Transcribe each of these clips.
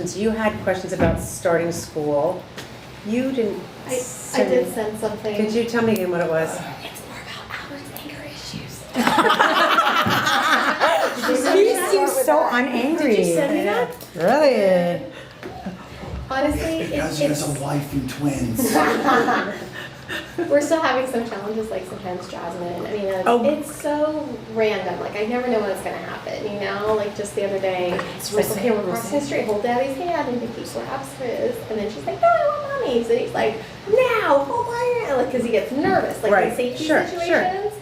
questions. You had questions about starting school. You didn't. I did send something. Could you tell me again what it was? It's more about Albert's anger issues. He seems so unangry. Did you send me that? Really? Honestly, Because he has a wife and twins. we're still having some challenges, like sometimes Jasmine, I mean, Oh. it's so random, like I never know when it's gonna happen, you know? Like just the other day, it's like, okay, we're crossing the street, hold daddy's hand, and Vicky slaps his, and then she's like, no, I want mommy's, and he's like, now, hold my hand, like, cause he gets nervous, like in Right. safety Sure, situations.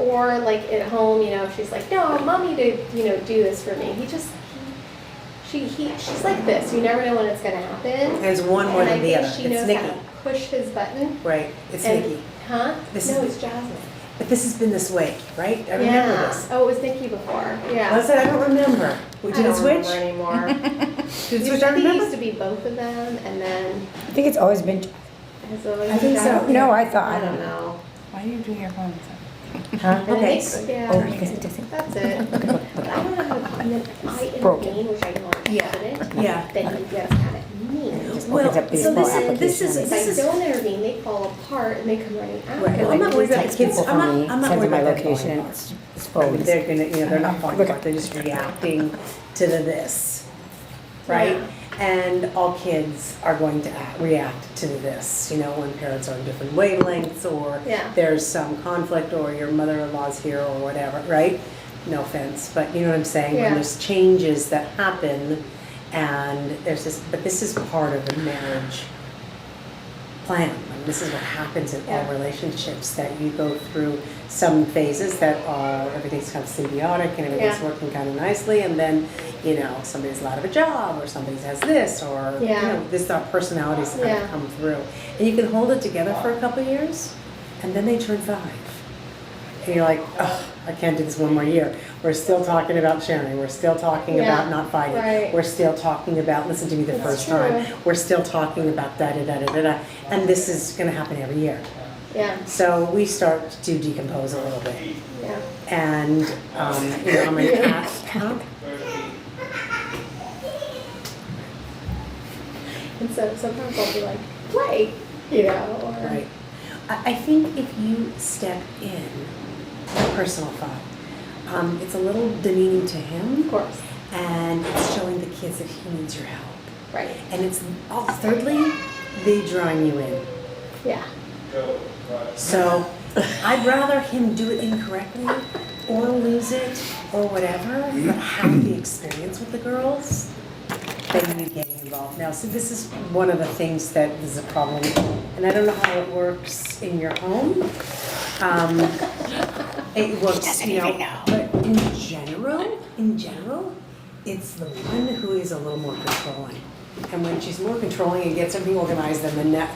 Or like at home, you know, she's like, no, I want mommy to, you know, do this for me. She's like this. You never know when it's gonna happen. There's one more And than the I other. think she It's knows how Nikki. to push his button. Right. It's And- Nikki. Huh? This No, is- it's Jasmine. But this has been this way, right? I remember Yeah. this. Oh, it was Nikki before. Yeah. Was it? I don't remember. We I did it don't switch? remember anymore. Did it switch? I I think it used remember. to be both of them, and then I think it's always been. has always I think been so. Jasmine. No, I thought. I don't know. Why do you do your phone? Huh? And Okay. yeah. Oh, because it doesn't. That's it. But I don't know how to, and then if I Broken. intervene, which I know I Yeah. shouldn't, Yeah. then he gets kind of mean. Just Well, opens up these so small this is- applications. If I don't intervene, they fall apart and they come running after. Right. Well, I'm not worried about text the kids. people I'm from not- me, I'm not sends them worried my about them location. falling It's I mean, phones. they're gonna, you know, they're not falling Look apart. at- They're just reacting to the this, right? Yeah. And all kids are going to react to this, you know, when parents are on different wavelengths or Yeah. there's some conflict or your mother-in-law's here or whatever, right? No offense, but you know what I'm saying? Yeah. When there's changes that happen and there's this, but this is part of the marriage plan. And this is what happens in all Yeah. relationships, that you go through some phases that are, everything's kind of symbiotic and everything's Yeah. working kind of nicely, and then, you know, somebody's out of a job, or somebody has this, or, you Yeah. know, this, our personalities kind Yeah. of come through. And you can hold it together for a couple of years, and then they turn 5. And you're like, oh, I can't do this one more year. We're still talking about sharing. We're still talking Yeah. about not fighting. Right. We're still talking about, listen to me the That's first true. time. We're still talking about da da da da da da. And this is gonna happen every year. Yeah, So we start to decompose a little bit. yeah. And, you know, I'm gonna ask, huh? And so sometimes I'll be like, play, you know, or. Right. I think if you step in, my personal thought, it's a little demeaning to him. Of course, And it's showing the kids that he needs your help. right, And it's, thirdly, they drawing you in. yeah, So I'd rather him do it incorrectly or lose it or whatever, but have the experience with the girls than you getting involved. Now, so this is one of the things that is a problem, and I don't know how it works in your home. It works, you know, but in general, it's the one who is a little more controlling. And when she's more controlling and gets everything organized, then the net,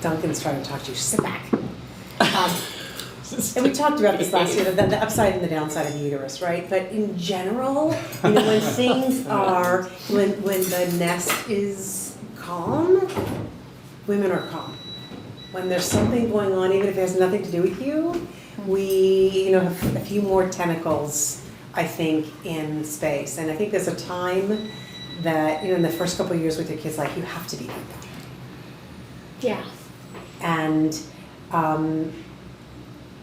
Duncan's trying to talk to you, sit back. And we talked about this last year, the upside and the downside of the uterus, right? But in general, you know, when things are, when the nest is calm, women are calm. When there's something going on, even if it has nothing to do with you, we, you know, have a few more tentacles, I think, in space. And I think there's a time that, you know, in the first couple of years with your kids, like, you have to be like that. yeah, And,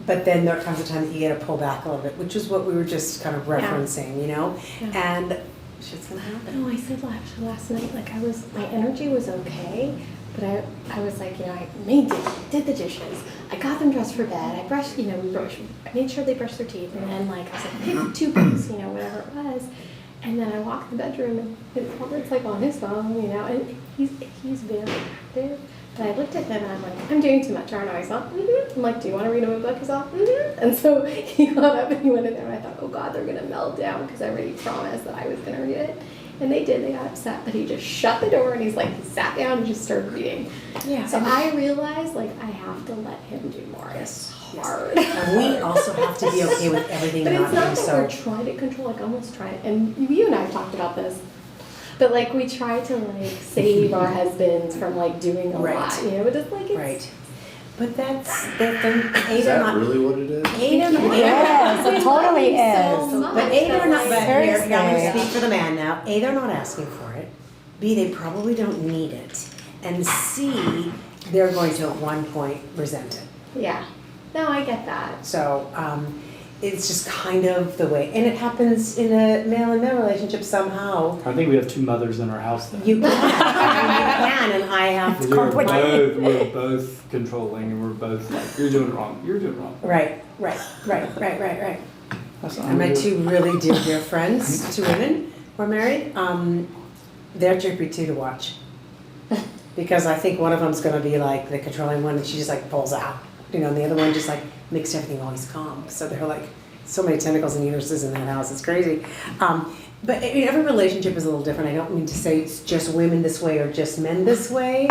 but then there comes a time that you gotta pull back a little bit, which is what we were just kind of referencing, you know? Yeah. And shit's gonna happen. No, I said last night, like my energy was okay, but I was like, you know, I did the dishes, I got them dressed for bed, I brushed, you know, I made sure they brushed their teeth, and then like I was like, pick 2 books, you know, whatever it was, and then I walked in the bedroom and Robert's like on his phone, you know, and he's very active. But I looked at him and I'm like, I'm doing too much, aren't I? He's all, I'm like, do you want to read him a book? He's all, And so he got up and he went in there and I thought, oh God, they're going to melt down because I already promised that I was going to read it. And they did, they got upset, but he just shut the door and he sat down and just started reading. Yeah. So I realized like I have to let him do more. It's hard. And we also have to be okay with everything But not it's not being that so. we're trying to control, like almost try, and you and I have talked about this, but like we try to like save our husbands from like doing a Right. lot, you know, but it's like, it's, Right. But that's, they're Is eight or that not. really what it is? Eight or not. Yes, it totally is. But A, they're not, but here, I'm gonna Seriously. speak for the man now. A, they're not asking for it. B, they probably don't need it. And C, they're going to at one point resent it. Yeah. No, I get that. So, it's just kind of the way, and it happens in a male and male relationship somehow. I think we have two mothers in our house then. You can, and I have to complicated. We're both controlling and we're both like, you're doing it wrong, you're doing it wrong. Right. That's And my two really dear friends, two women who are married, they're trippy too to watch. Because I think one of them's gonna be like the controlling one and she just like pulls out, and the other one just like makes everything always calm. So they're like so many tentacles and uteruses in that house, it's crazy. But every relationship is a little different. I don't mean to say it's just women this way or just men this way.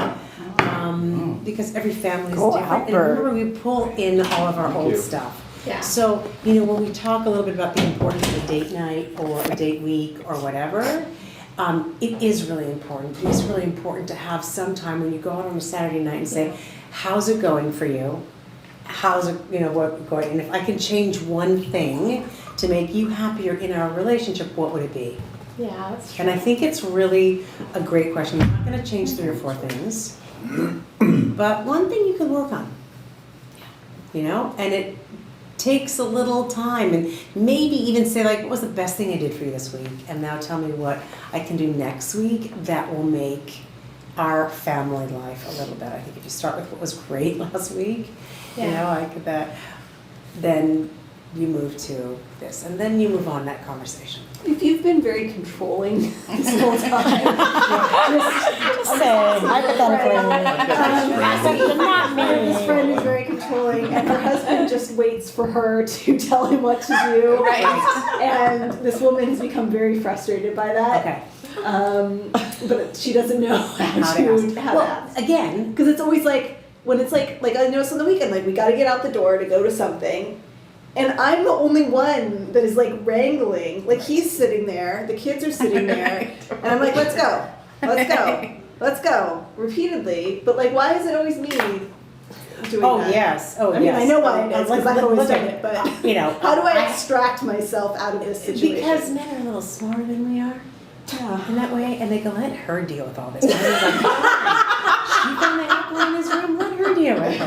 Because every family is Go different. And Albert. remember, we pull in all of our Thank old you. stuff. Yeah. So, when we talk a little bit about the importance of a date night or a date week or whatever, it is really important. It is really important to have some time when you go out on a Saturday night and say, how's it going for you? How's it, what going? And if I can change one thing to make you happier in our relationship, what would it be? Yeah, that's true. And I think it's really a great question. You're not gonna change 3 or 4 things, but one thing you can work on. And it takes a little time, and maybe even say like, what was the best thing I did for you this week? And now tell me what I can do next week that will make our family life a little better. I think if you start with what was great last week, like that, then you move to this, and then you move on that conversation. If you've been very controlling this whole time, Just say, hypothetically. Not this friend is very controlling, and her husband just waits for her to tell him what to do. Right. And this woman has become very frustrated by that. Okay. But she doesn't know how How to to how to Well, ask. again, Because it's always like, when it's like I noticed on the weekend, like we gotta get out the door to go to something. And I'm the only one that is like wrangling. Like he's sitting there, the kids are sitting there, and I'm like, let's go, let's go, repeatedly. But like, why is it always me doing that? yes, I mean, I know why it is, because I've always done it, but how do I I extract myself out of this situation? Because men are a little smarter than we are. In that way, and they go, let her deal with all this. And I was like, fine. She found the apple in his room, let her deal with it.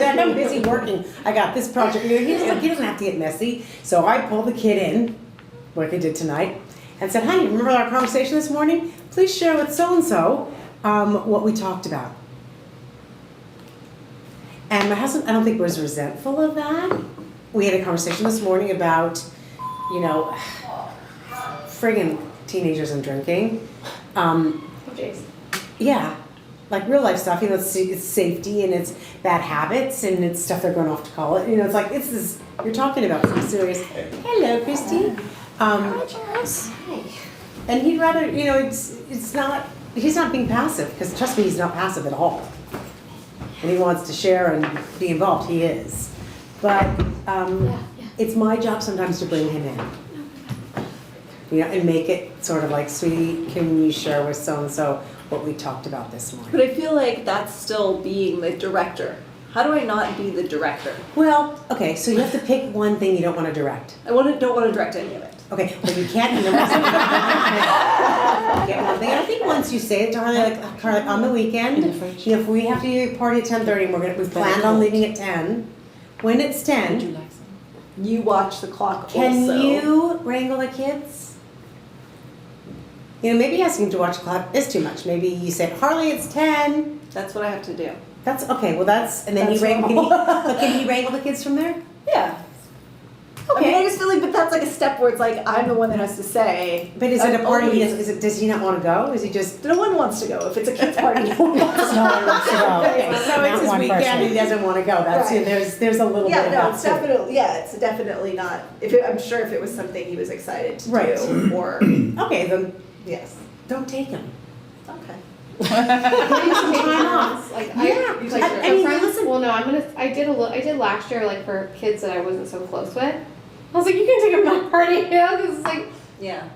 Like, I'm busy working. I got this project. He doesn't have to get messy. So I pulled the kid in, like I did tonight, and said, honey, remember our conversation this morning? Please share with so-and-so what we talked about. And my husband, I don't think was resentful of that. We had a conversation this morning about, friggin' teenagers and drinking. Yeah, like real life stuff. It's safety and it's bad habits and it's stuff they're going off to college. It's like it's this. You're talking about some serious. Hello, Christy. And he'd rather, it's not. He's not being passive because trust me, he's not passive at all. And he wants to share and be involved. He is, but it's my job sometimes to bring him in. And make it sort of like, sweetie, can you share with so-and-so what we talked about this morning? But I feel like that's still being the director. How do I not be the director? Well, okay, so you have to pick one thing you don't want to direct. I don't want to direct any of it. Okay, but you can't get one thing. I think once you say it to Harley, like on the weekend, if we have to party at 10:30 and we planned on leaving at 10, when it's 10, You watch the clock can also. you wrangle the kids? Maybe asking to watch the clock is too much. Maybe you say, Harley, it's 10. That's what I have to do. That's okay. Well, and then That's you wrangle. normal. Can you wrangle the kids from there? Yeah. I mean, I just feel like, but that's like a step where it's like I'm the one that has to say. But is it a party? always- Does he not want to go? Is he just? No one wants to go. If it's a kids' party, no one wants to No one wants to go. Okay, so Not it's his one weekend. person. He doesn't want to go. That's Right. there's a little bit Yeah, of no, that it's too. definitely, it's definitely not. I'm sure if it was something he was excited to Right. do, or Okay, then yes, don't take him. okay. Time off. Like Yeah, I mean, listen. Well, no, I did last year, like for kids that I wasn't so close with. I was like, you can take them to my party, because it's like, Yeah.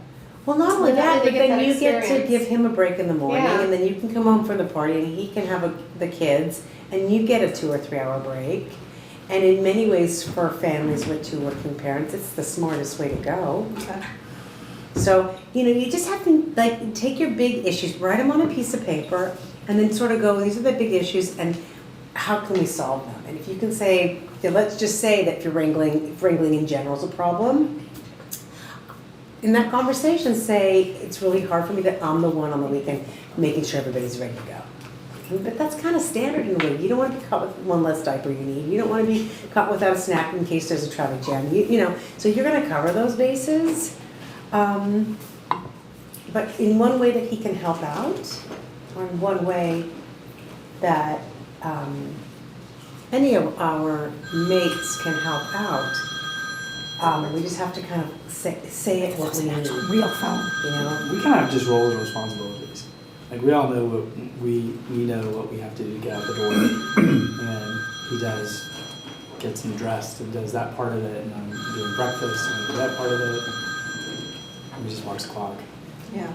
Well, not only Then that, they but get then that you get to experience. give him a break in the morning, Yeah. and then you can come home from the party, and he can have the kids, and you get a 2 or 3 hour break. And in many ways, for families with 2 working parents, it's the smartest way to go. Okay. So, you just have to, like, take your big issues, write them on a piece of paper, and then sort of go, these are the big issues, and how can we solve them? And if you can say, let's just say that if wrangling in general is a problem, in that conversation, say, it's really hard for me that I'm the one on the weekend making sure everybody's ready to go. But that's kind of standard in a way. You don't want to be caught with one less diaper you need. You don't want to be caught without a snack in case there's a traffic jam. So you're going to cover those bases. But in one way that he can help out, or in one way that any of our mates can help out, we just have to kind of say it what we need. Real fun. We kind of just roll with responsibilities. Like we all know what we know what we have to do to get out the door, and he does gets him dressed and does that part of it, and I'm doing breakfast and I do that part of it. And he just walks the clock. Yeah.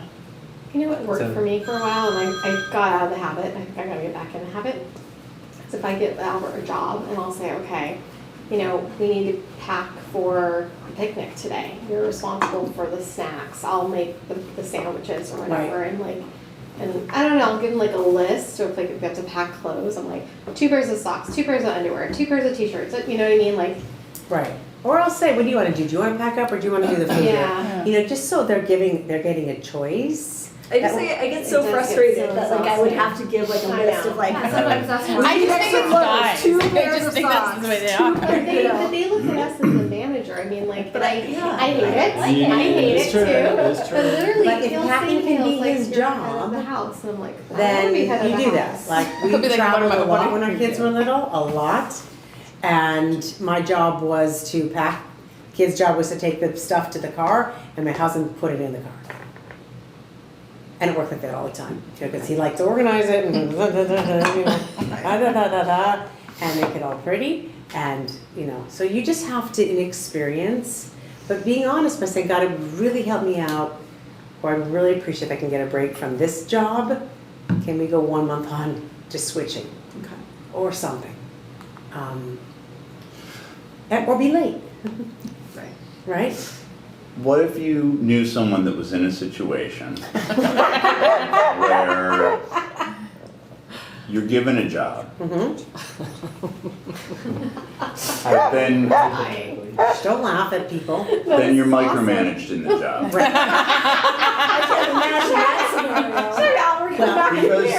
You know what worked So- for me for a while, and I got out of the habit. I gotta get back in the habit. So if I get Albert a job, and I'll say, okay, we need to pack for the picnic today. You're responsible for the snacks. I'll make the sandwiches or whatever, and I don't know. I'll give him like a list of like if we have to pack clothes. I'm like 2 pairs of socks, 2 pairs of underwear, 2 pairs of t-shirts. You know what I mean? Like Right. Or I'll say, what do you want to do? Do you want to pack up or do you want to do the food? yeah. Just so they're getting a choice. I just That say I get It so does get frustrated so that like I would exhausting. have to give like a I list know. of like Sometimes that's what I just think it's guys. 2 They pairs just of think that's socks, the way they 2 are. But pairs, they look at us as the manager. I mean, like, But I I hate it. Yeah, I hate it's it true, too. it's true. But literally, But if he'll packing say can be things like, his "You're head of job, the house," and I'm like, I then wanna be head of you the do house. that. Like we Could be like, traveled what a am I- lot what when do our you kids do? were little, a lot. And my job was to pack. Kid's job was to take the stuff to the car, and my husband put it in the car. And it worked like that all the time, because he liked to organize it and and make it all pretty. And so you just have to inexperience, but being honest by saying, God, it would really help me out, or I would really appreciate if I can get a break from this job. Can we go 1 month on just switching? Okay. Or something. Or be late, Right. right? What if you knew someone that was in a situation where you're given a job, but then Don't laugh at people. you're That's awesome. micromanaged in the job? Right. I can't imagine that scenario. Sorry, Albert, come back in Because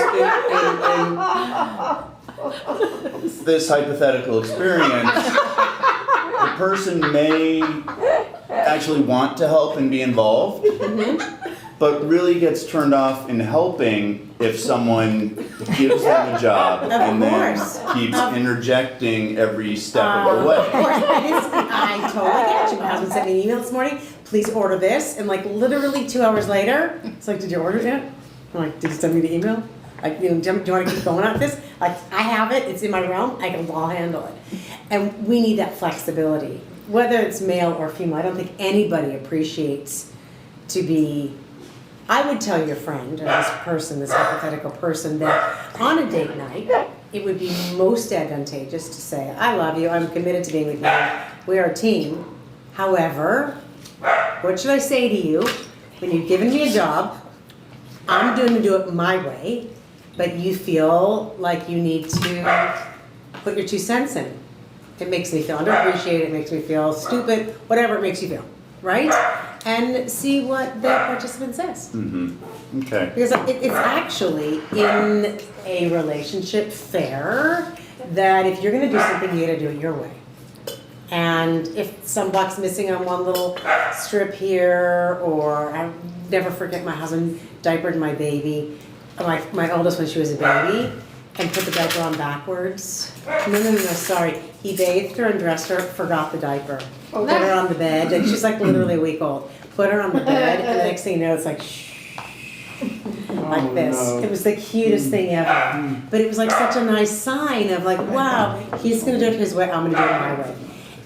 here. in this hypothetical experience, the person may actually want to help and be involved, but really gets turned off in helping if someone gives them a job and course. then keeps interjecting every step of the Of way. course, I totally get you. My husband sent me an email this morning, please order this, and like literally 2 hours later, it's like, did you order it yet? I'm like, did you send me the email? Like, do you want to keep going at this? Like, I have it, it's in my realm, I'll handle it. And we need that flexibility, whether it's male or female. I don't think anybody appreciates to be, I would tell your friend, or this person, this hypothetical person, that on a date night, it would be most advantageous to say, I love you, I'm committed to being with you, we are a team. However, what should I say to you when you've given me a job, I'm going to do it my way, but you feel like you need to put your 2 cents in. It makes me feel underappreciated, it makes me feel stupid, whatever it makes you feel, right? And see what the participant says. Okay. Because it's actually in a relationship fair that if you're gonna do something, you gotta do it your way. And if some buck's missing on one little strip here, or I never forget my husband diapered my baby, my oldest when she was a baby, and put the diaper on backwards. No, sorry. He bathed her and dressed her, forgot the diaper. Put her on the bed, and she's like literally a week old. Put her on the bed, and the next thing you know, it's like, shh. Like this. no. It was the cutest thing ever. But it was like such a nice sign of like, wow, he's gonna do it his way, I'm gonna do it my way.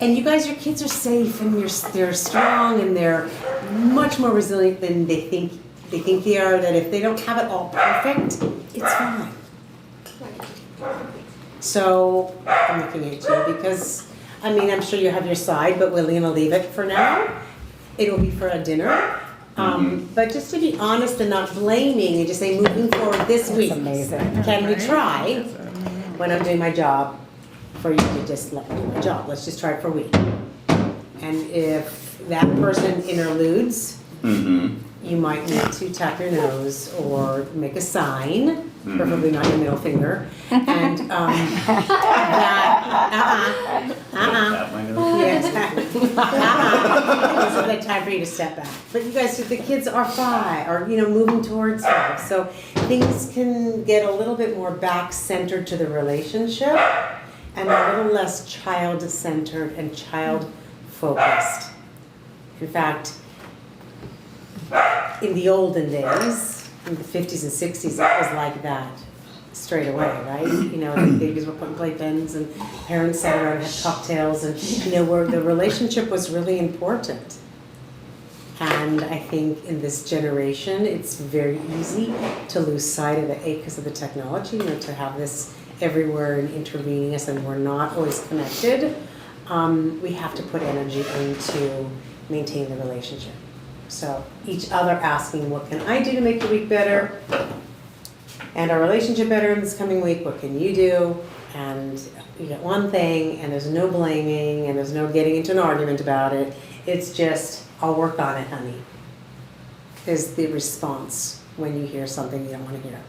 And you guys, your kids are safe and they're strong and they're much more resilient than they think they are, that if they don't have it all perfect, it's fine. So I'm looking at you because, I mean, I'm sure you have your side, but we're gonna leave it for now. It'll be for a dinner. But just to be honest and not blaming, and just say moving forward this week. It's amazing. Can we try, when I'm doing my job, for you to just let me do my job? Let's just try it for a week. And if that person interludes, you might need to tap your nose or make a sign, preferably not your middle finger. And yes. This is the time for you to step back. But you guys, the kids are 5, or moving towards 5, so things can get a little bit more back-centered to the relationship and a little less child-centered and child-focused. In fact, in the olden days, in the 50s and 60s, it was like that straight away, right? The babies were put in playpens and parents sat around and had cocktails, and where the relationship was really important. And I think in this generation, it's very easy to lose sight of it, because of the technology, to have this everywhere and intervening us, and we're not always connected. We have to put energy into maintain the relationship. So each other asking, what can I do to make the week better and our relationship better in this coming week? What can you do? And you get one thing, and there's no blaming, and there's no getting into an argument about it. It's just, I'll work on it, honey, is the response when you hear something you don't want to hear.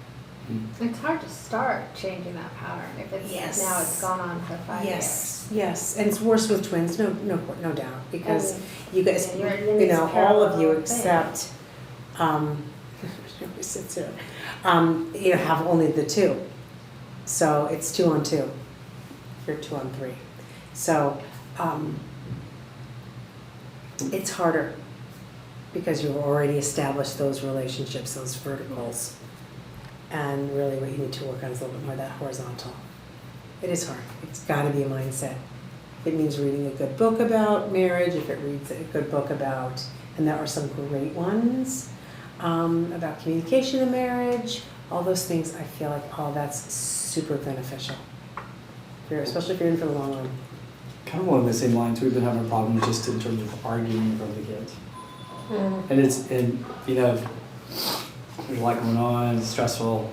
It's hard to start changing that pattern if it's now it's gone on for 5 years. Yes, and it's worse with twins, no doubt, because you guys, and you're in these all of you parallel except, who sits here, have only the 2. So it's 2 on 2. You're 2 on 3. So it's harder because you've already established those relationships, those verticals. And really what you need to work on is a little bit more of that horizontal. It is hard. It's got to be a mindset. It means reading a good book about marriage, if it reads a good book about, and there are some great ones, about communication in marriage, all those things. I feel like all that's super beneficial, especially if you're in for the long run. Kind of along the same lines, we've been having a problem just in terms of arguing in front of the kids. And there's a lot going on, it's stressful,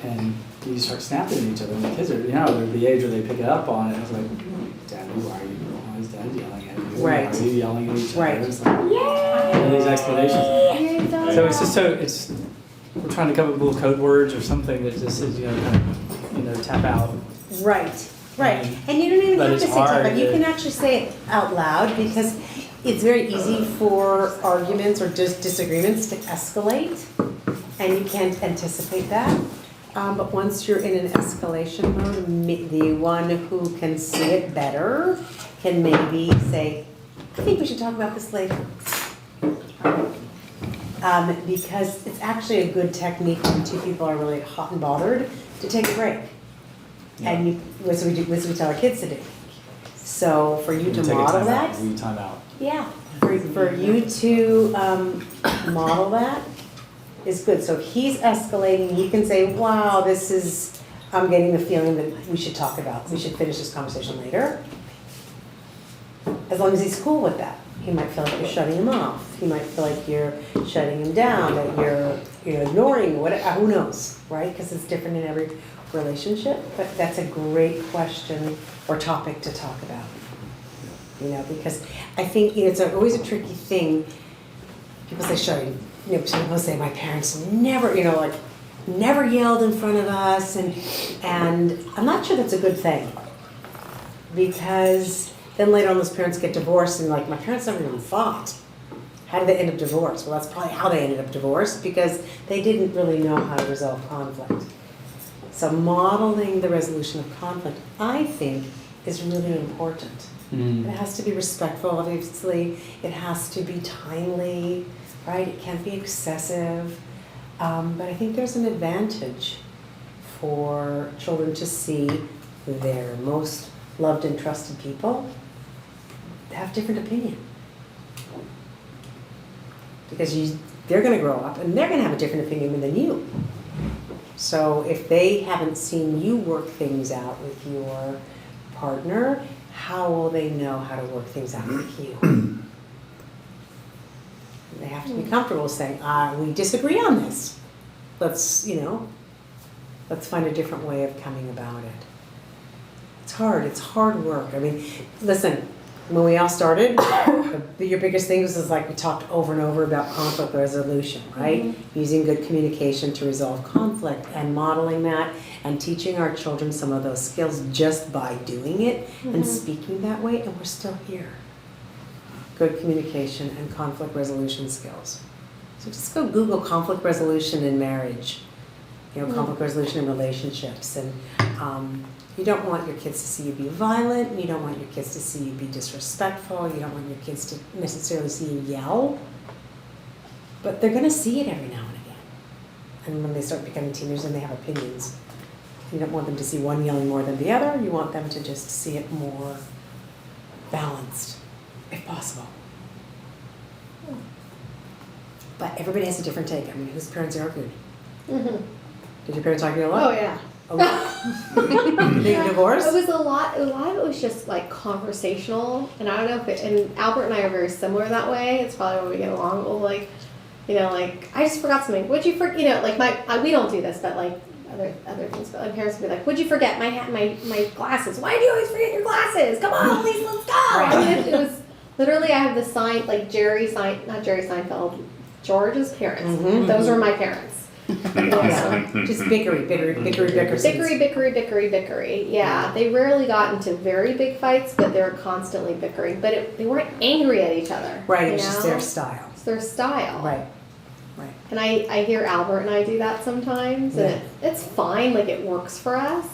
and you start snapping at each other, and the kids are, they're the age where they pick it up on it. It's like, Dad, why are you always Dad yelling at you? Right. Why are you yelling at each other? Right. It's like, all these explanations. So it's just we're trying to come up with little code words or something that just says, kind of, tap out. Right. And you don't even But have to it's say tap hard out. You to- can actually say it out loud, because it's very easy for arguments or just disagreements to escalate, and you can't anticipate that. But once you're in an escalation mode, the one who can see it better can maybe say, I think we should talk about this later. Because it's actually a good technique when 2 people are really hot and bothered to take a break. And that's what we tell our kids to do. So for you to Take a model time that. out, we time out. Yeah, for you to model that is good. So if he's escalating, he can say, wow, I'm getting the feeling that we should finish this conversation later. As long as he's cool with that. He might feel like you're shutting him off. He might feel like you're shutting him down, that you're ignoring, who knows, right? Because it's different in every relationship. But that's a great question or topic to talk about. Because I think it's always a tricky thing. People say, people say my parents never, never yelled in front of us, and I'm not sure that's a good thing, because then later on those parents get divorced and my parents never even fought. How did they end up divorced? Well, that's probably how they ended up divorced, because they didn't really know how to resolve conflict. So modeling the resolution of conflict, I think, is really important. It has to be respectful, obviously. It has to be timely, right? It can't be excessive. But I think there's an advantage for children to see their most loved and trusted people have different opinion. because they're gonna grow up and they're gonna have a different opinion than you. So if they haven't seen you work things out with your partner, how will they know how to work things out with you? They have to be comfortable saying, we disagree on this. Let's find a different way of coming about it. It's hard work. I mean, listen, when we all started, your biggest thing was like we talked over and over about conflict resolution, right? Using good communication to resolve conflict and modeling that and teaching our children some of those skills just by doing it and speaking that way, and we're still here. Good communication and conflict resolution skills. So just go Google conflict resolution in marriage, conflict resolution in relationships, and you don't want your kids to see you be violent. You don't want your kids to see you be disrespectful. You don't want your kids to necessarily see you yell. But they're going to see it every now and again. And when they start becoming teenagers and they have opinions, you don't want them to see one yelling more than the other. You want them to just see it more balanced, if possible. But everybody has a different take. I mean, whose parents are good? Did your parents argue a lot? Oh, yeah. A lot? Big divorce? It was a lot of it was just like conversational, and I don't know if and Albert and I are very similar that way. It's probably why we get along. Well, like, like I just forgot something. What'd you forget? Like we don't do this, but like other things. But my parents would be like, "What'd you forget? My glasses. Why do you always forget your glasses? Come on, please, let's go." I mean, it was literally I have the sign like not Jerry Seinfeld, George's parents. Those were my parents. Yeah. Just bickery. Yeah, they rarely got into very big fights, but they were constantly bickering. But they weren't angry at each other. Right, it's just their style. It's their style. Right. And I hear Albert and I do that sometimes, and it's fine. Like it works for us,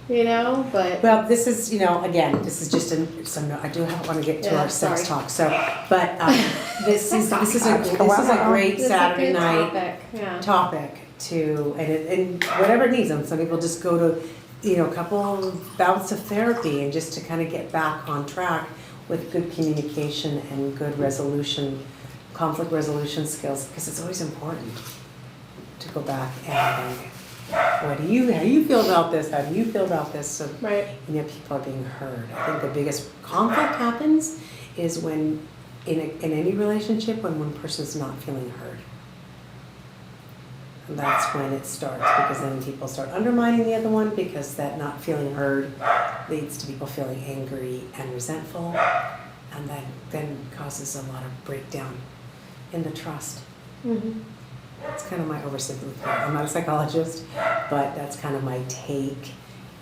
But well, this is again, this is just I do want to get to our sex talk. So, but this is a great Saturday night topic to and whatever it needs. And some people just go to a couple bouts of therapy and just to kind of get back on track with good communication and good conflict resolution skills, because it's always important to go back and think, how do you feel about this? How do you feel about this? So people are being heard. I think the biggest conflict happens is when in any relationship when one person's not feeling heard. And that's when it starts, because then people start undermining the other one, because that not feeling heard leads to people feeling angry and resentful, and that then causes a lot of breakdown in the trust. That's kind of my oversimplification. I'm not a psychologist, but that's kind of my take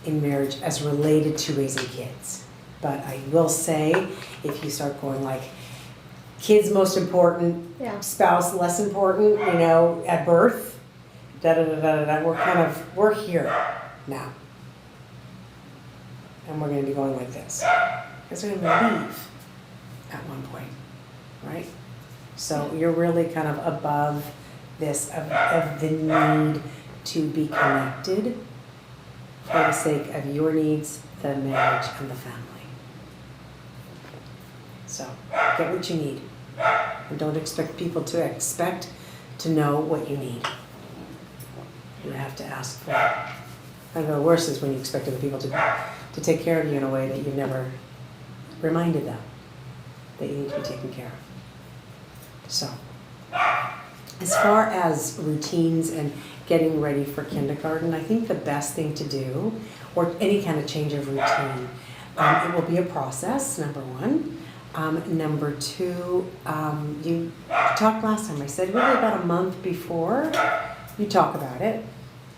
in marriage as related to raising kids. But I will say, if you start going like, kids most important, spouse less important, at birth, we're here now. And we're going to be going like this. Because we're going to leave at one point, right? So you're really kind of above this of the need to be connected for the sake of your needs, the marriage, and the family. So get what you need, and don't expect people to know what you need. You have to ask for it. And the worst is when you expect other people to take care of you in a way that you've never reminded them that you need to be taken care of. So, as far as routines and getting ready for kindergarten, I think the best thing to do, or any kind of change of routine, it will be a process, number one. Number two, you talked last time, I said really about a month before you talk about it,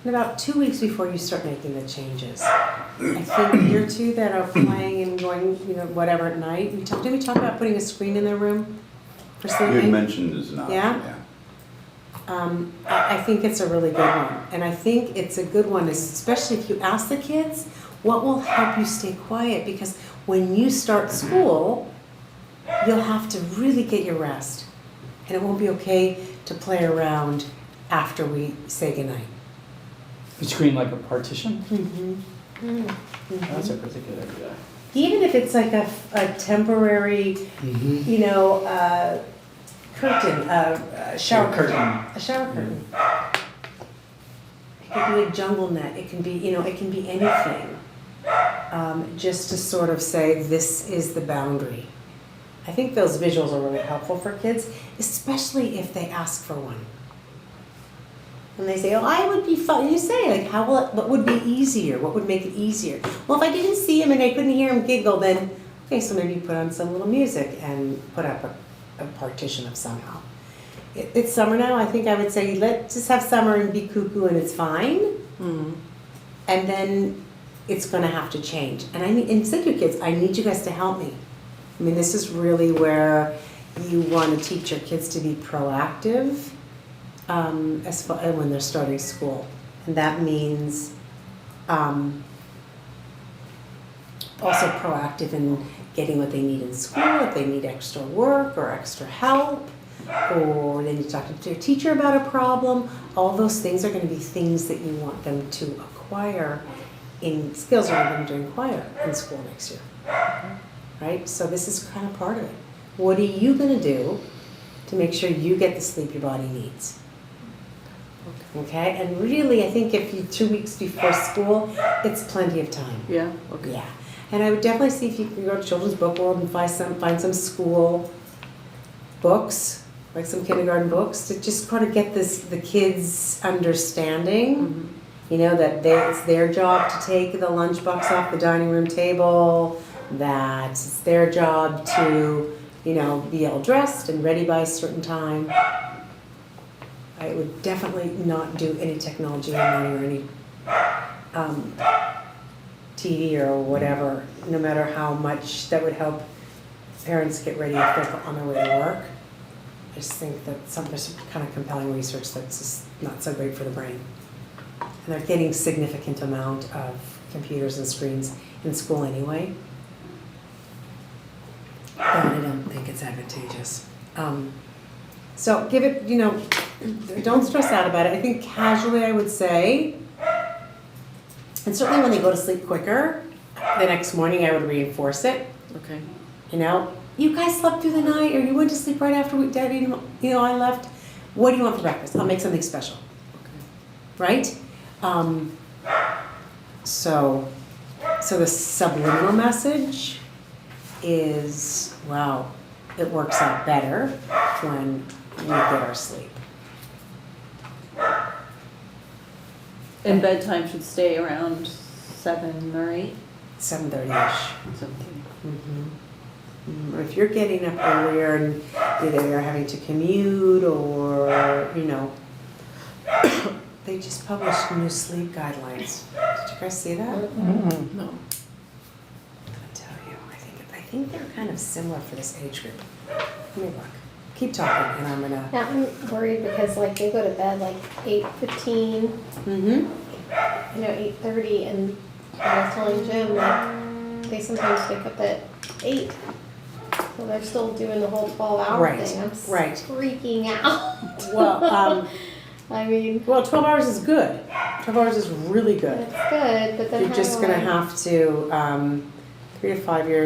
and about 2 weeks before you start making the changes. I think year two that are playing and going, whatever at night, did we talk about putting a screen in their room for sleeping? You had mentioned it's not. Yeah? I think it's a really good one. And I think it's a good one, especially if you ask the kids, what will help you stay quiet? Because when you start school, you'll have to really get your rest. And it won't be okay to play around after we say goodnight. You screen like a partition? That's a particular idea. Even if it's like a temporary, curtain, a shower curtain, a shower curtain. It could be a jungle net, it can be, it can be anything. Just to sort of say, this is the boundary. I think those visuals are really helpful for kids, especially if they ask for one. And they say, oh, I would be fun. You say, like, what would be easier? What would make it easier? Well, if I didn't see him and I couldn't hear him giggle, then, okay, so maybe you put on some little music and put up a partition of somehow. It's summer now. I think I would say, let's just have summer and be cuckoo and it's fine. And then it's going to have to change. And say to your kids, I need you guys to help me. I mean, this is really where you want to teach your kids to be proactive when they're starting school. And that means also proactive in getting what they need in school, if they need extra work or extra help, or they need to talk to their teacher about a problem. All those things are going to be things that you want them to acquire in skills you want them to acquire in school next year. Right? So this is kind of part of it. What are you going to do to make sure you get the sleep your body needs? Okay? And really, I think if you 2 weeks before school, it's plenty of time. Yeah, okay. Yeah. And I would definitely see if you can go to Children's Book World and find some school books, like some kindergarten books, to just kind of get the kids' understanding. That it's their job to take the lunchbox off the dining room table, that it's their job to, be all dressed and ready by a certain time. I would definitely not do any technology in the morning or any TV or whatever, no matter how much that would help parents get ready if they're on their way to work. I just think that there's some kind of compelling research that's just not so great for the brain. And they're getting significant amount of computers and screens in school anyway. But I don't think it's advantageous. So give it, don't stress out about it. I think casually I would say, and certainly when they go to sleep quicker, the next morning I would reinforce it. Okay. You guys slept through the night, or you went to sleep right after Daddy, I left. What do you want for breakfast? I'll make something special. Right? So the subliminal message is, wow, it works out better when we get our sleep. And bedtime should stay around 7 or 8? 7:30ish. Something. If you're getting up earlier and either you're having to commute or, they just published new sleep guidelines. Did you guys see that? No. I'll tell you, I think they're kind of similar for this age group. Let me look. Keep talking, and I'm gonna. Yeah, I'm worried because they go to bed 8:15. 8:30, and I was telling Jim they sometimes wake up at 8. So they're still doing the whole 12-hour thing. I'm freaking out. Well, I mean. Well, 12 hours is good. 12 hours is really good. It's good, but then you're just gonna have to 3 to 5 years.